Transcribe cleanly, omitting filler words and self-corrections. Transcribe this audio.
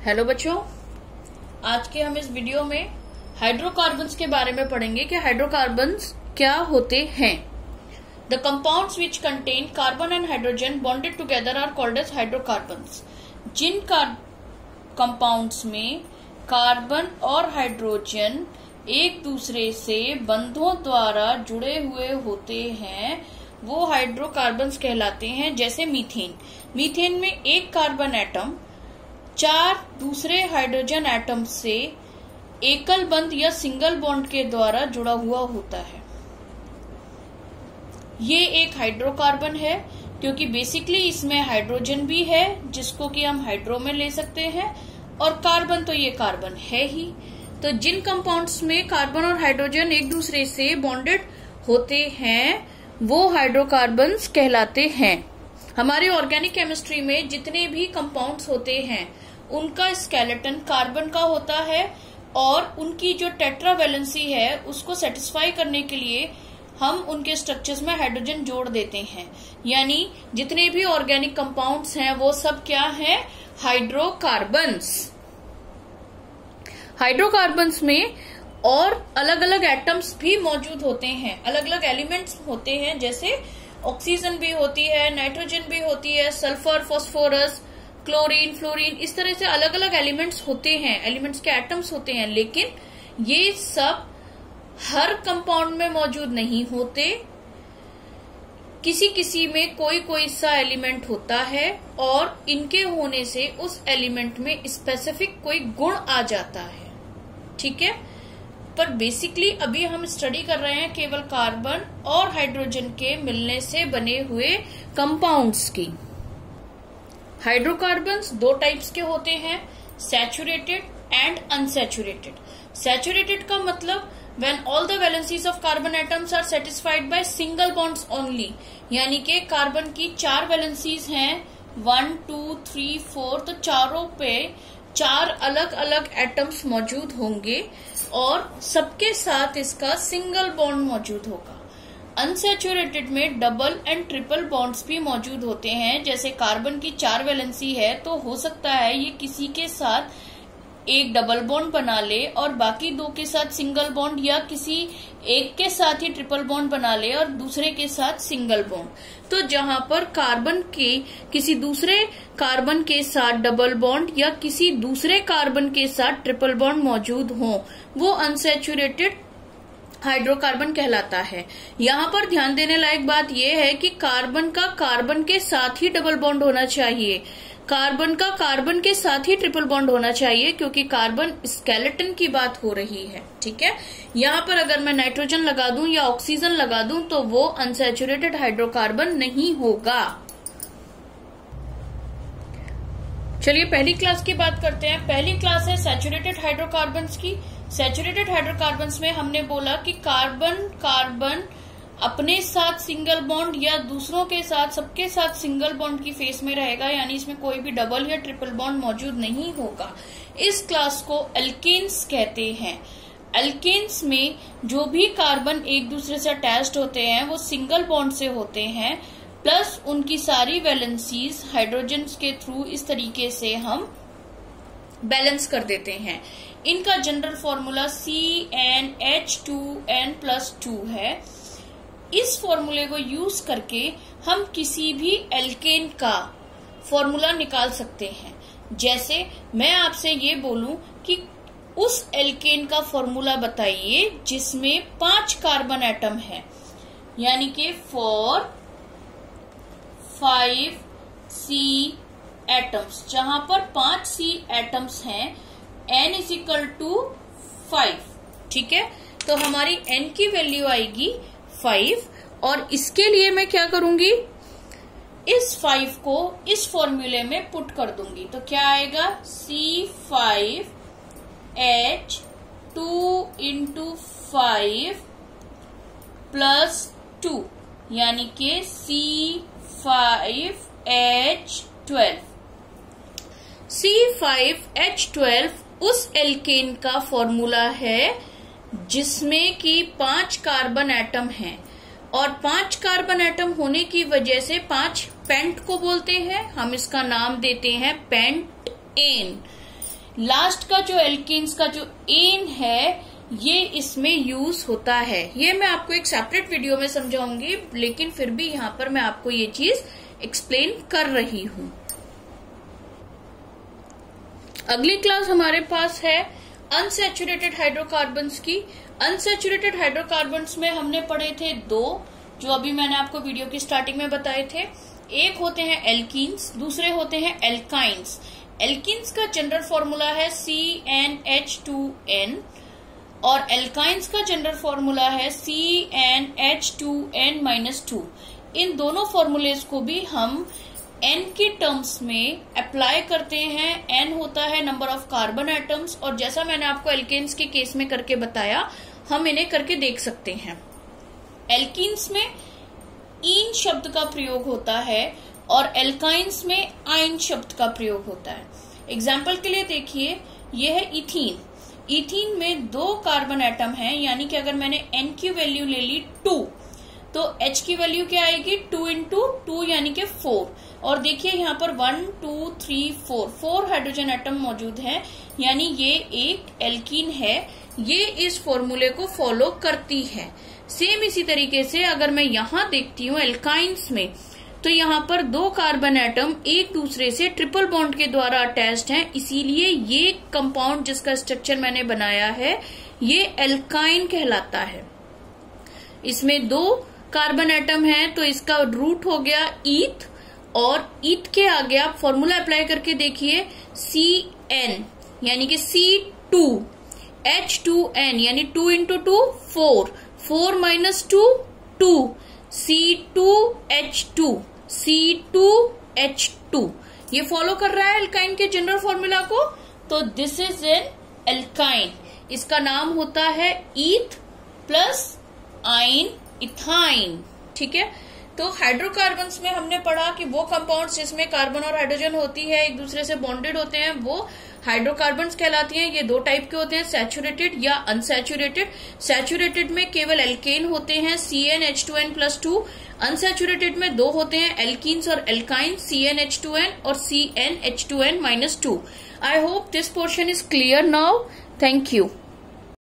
Hello बच्चों, आज के हम इस वीडियो में हाइड्रोकार्बन्स के बारे में पढ़ेंगे कि हाइड्रोकार्बन्स क्या होते हैं। The compounds which contain carbon and hydrogen bonded together are called as hydrocarbons. जिन कंपाउंड्स में कार्बन और हाइड्रोजन एक दूसरे से बंधों द्वारा जुड़े हुए होते हैं वो हाइड्रोकार्बन्स कहलाते हैं। जैसे मीथेन। मीथेन में एक कार्बन एटम 4 दूसरे हाइड्रोजन एटम से एकल बंध या सिंगल बॉन्ड के द्वारा जुड़ा हुआ होता है। ये एक हाइड्रोकार्बन है क्योंकि बेसिकली इसमें हाइड्रोजन भी है जिसको कि हम हाइड्रो में ले सकते हैं, और कार्बन तो ये कार्बन है ही। तो जिन कंपाउंड्स में कार्बन और हाइड्रोजन एक दूसरे से बॉन्डेड होते हैं वो हाइड्रोकार्बन्स कहलाते हैं। हमारी ऑर्गेनिक केमिस्ट्री में जितने भी कंपाउंड्स होते हैं उनका स्केलेटन कार्बन का होता है, और उनकी जो टेट्रावैलेंसी है उसको सेटिस्फाई करने के लिए हम उनके स्ट्रक्चर्स में हाइड्रोजन जोड़ देते हैं। यानी जितने भी ऑर्गेनिक कंपाउंड्स हैं वो सब क्या हैं? हाइड्रोकार्बन्स। हाइड्रोकार्बन्स में और अलग अलग एटम्स भी मौजूद होते हैं, अलग अलग एलिमेंट्स होते हैं। जैसे ऑक्सीजन भी होती है, नाइट्रोजन भी होती है, सल्फर, फास्फोरस, क्लोरीन, फ्लोरीन, इस तरह से अलग अलग एलिमेंट्स होते हैं, एलिमेंट्स के एटम्स होते हैं। लेकिन ये सब हर कंपाउंड में मौजूद नहीं होते। किसी किसी में कोई कोई सा एलिमेंट होता है और इनके होने से उस एलिमेंट में स्पेसिफिक कोई गुण आ जाता है। ठीक है, पर बेसिकली अभी हम स्टडी कर रहे हैं केवल कार्बन और हाइड्रोजन के मिलने से बने हुए कंपाउंड्स की। हाइड्रोकार्बन्स 2 टाइप्स के होते हैं, सैचुरेटेड एंड अनसैचुरेटेड। सैचुरेटेड का मतलब when all the valencies of carbon atoms are satisfied by single bonds only. यानी कि कार्बन की 4 वैलेंसीज हैं, 1, 2, 3, 4, तो चारों पे 4 अलग अलग एटम्स मौजूद होंगे और सबके साथ इसका सिंगल बॉन्ड मौजूद होगा। अनसैचुरेटेड में डबल एंड ट्रिपल बॉन्ड्स भी मौजूद होते हैं। जैसे कार्बन की 4 वैलेंसी है तो हो सकता है ये किसी के साथ एक डबल बॉन्ड बना ले और बाकी 2 के साथ सिंगल बॉन्ड, या किसी एक के साथ ही ट्रिपल बॉन्ड बना ले और दूसरे के साथ सिंगल बॉन्ड। तो जहां पर कार्बन के किसी दूसरे कार्बन के साथ डबल बॉन्ड या किसी दूसरे कार्बन के साथ ट्रिपल बॉन्ड मौजूद हो वो अनसैचुरेटेड हाइड्रोकार्बन कहलाता है। यहाँ पर ध्यान देने लायक बात यह है कि कार्बन का कार्बन के साथ ही डबल बॉन्ड होना चाहिए, कार्बन का कार्बन के साथ ही ट्रिपल बॉन्ड होना चाहिए, क्योंकि कार्बन स्केलेटन की बात हो रही है। ठीक है, यहाँ पर अगर मैं नाइट्रोजन लगा दूं या ऑक्सीजन लगा दूं तो वो अनसैचुरेटेड हाइड्रोकार्बन नहीं होगा। चलिए पहली क्लास की बात करते हैं। पहली क्लास है सैचुरेटेड हाइड्रोकार्बन्स की। सैचुरेटेड हाइड्रोकार्बन्स में हमने बोला कि कार्बन अपने साथ सिंगल बॉन्ड या दूसरों के साथ, सबके साथ सिंगल बॉन्ड की फेस में रहेगा, यानी इसमें कोई भी डबल या ट्रिपल बॉन्ड मौजूद नहीं होगा। इस क्लास को एल्केन्स कहते हैं। एल्केन्स में जो भी कार्बन एक दूसरे से अटैच्ड होते हैं वो सिंगल बॉन्ड से होते हैं, प्लस उनकी सारी वैलेंसीज हाइड्रोजन के थ्रू इस तरीके से हम बैलेंस कर देते हैं। इनका जनरल फॉर्मूला CnH2n+2 है। इस फॉर्मूले को यूज करके हम किसी भी एल्केन का फॉर्मूला निकाल सकते हैं। जैसे मैं आपसे ये बोलूं कि उस एल्केन का फॉर्मूला बताइए जिसमें 5 कार्बन एटम है, यानी कि 4, 5 C एटम्स। जहां पर 5 C एटम्स हैं, n = 5। ठीक है, तो हमारी n की वैल्यू आएगी 5, और इसके लिए मैं क्या करूंगी, इस 5 को इस फॉर्मूले में पुट कर दूंगी। तो क्या आएगा, C5H2 × 5 + 2, यानी कि C5H12। C5H12 उस एल्केन का फॉर्मूला है जिसमें कि 5 कार्बन एटम हैं, और 5 कार्बन एटम होने की वजह से 5 पेंट को बोलते हैं, हम इसका नाम देते हैं पेंटेन। लास्ट का जो एल्कीन्स का जो एन है ये इसमें यूज होता है। ये मैं आपको एक सेपरेट वीडियो में समझाऊंगी, लेकिन फिर भी यहाँ पर मैं आपको ये चीज एक्सप्लेन कर रही हूँ। अगली क्लास हमारे पास है अनसैचुरेटेड हाइड्रोकार्बन्स की। अनसैचुरेटेड हाइड्रोकार्बन्स में हमने पढ़े थे दो, जो अभी मैंने आपको वीडियो की स्टार्टिंग में बताए थे। एक होते हैं एल्कीन्स, दूसरे होते हैं एल्काइंस। एल्कीन्स का जनरल फॉर्मूला है CnH2n और एल्काइंस का जनरल फॉर्मूला है CnH2n-2। इन दोनों फॉर्मूलेस को भी हम N की टर्म्स में अप्लाई करते हैं। N होता है नंबर ऑफ कार्बन एटम्स, और जैसा मैंने आपको एल्केन्स के केस में करके बताया, हम इन्हें करके देख सकते हैं। एल्कीन्स में ईन शब्द का प्रयोग होता है और एल्काइंस में आइन शब्द का प्रयोग होता है। एग्जाम्पल के लिए देखिए, यह है इथीन। इथीन में 2 कार्बन एटम हैं, यानी कि अगर मैंने N की वैल्यू ले ली 2, तो H की वैल्यू क्या आएगी 2 into 2 यानी कि 4। और देखिए यहाँ पर 1 2 3 4 हाइड्रोजन एटम मौजूद हैं, यानी ये एक एल्कीन है। ये इस फॉर्मूले को फॉलो करती है। सेम इसी तरीके से अगर मैं यहाँ देखती हूँ एल्काइंस में, तो यहाँ पर 2 कार्बन एटम एक दूसरे से ट्रिपल बॉन्ड के द्वारा अटैच्ड हैं, इसीलिए ये कंपाउंड जिसका स्ट्रक्चर मैंने बनाया है ये एल्काइन कहलाता है। इसमें 2 कार्बन एटम है, तो इसका रूट हो गया ईथ, और ईथ के आगे आप फॉर्मूला अप्लाई करके देखिए Cn यानी कि C2, H2n यानी 2 into 2 4, 4 minus 2 2, C2H2, C2H2। ये फॉलो कर रहा है एल्काइन के जनरल फॉर्मूला को, तो दिस इज एन एल्काइन। इसका नाम होता है ईथ प्लस आइन इथाइन। ठीक है, तो हाइड्रोकार्बन्स में हमने पढ़ा कि वो कंपाउंड्स जिसमें कार्बन और हाइड्रोजन होती है, एक दूसरे से बॉन्डेड होते हैं, वो हाइड्रोकार्बन्स कहलाती हैं। ये 2 टाइप के होते हैं, सैचुरेटेड या अनसैचुरेटेड। सैचुरेटेड में केवल एल्केन होते हैं CnH2n+2, अनसैचुरेटेड में 2 होते हैं एल्कीन्स और एल्काइन, CnH2n और CnH2n-2। I hope this portion is clear now. Thank you.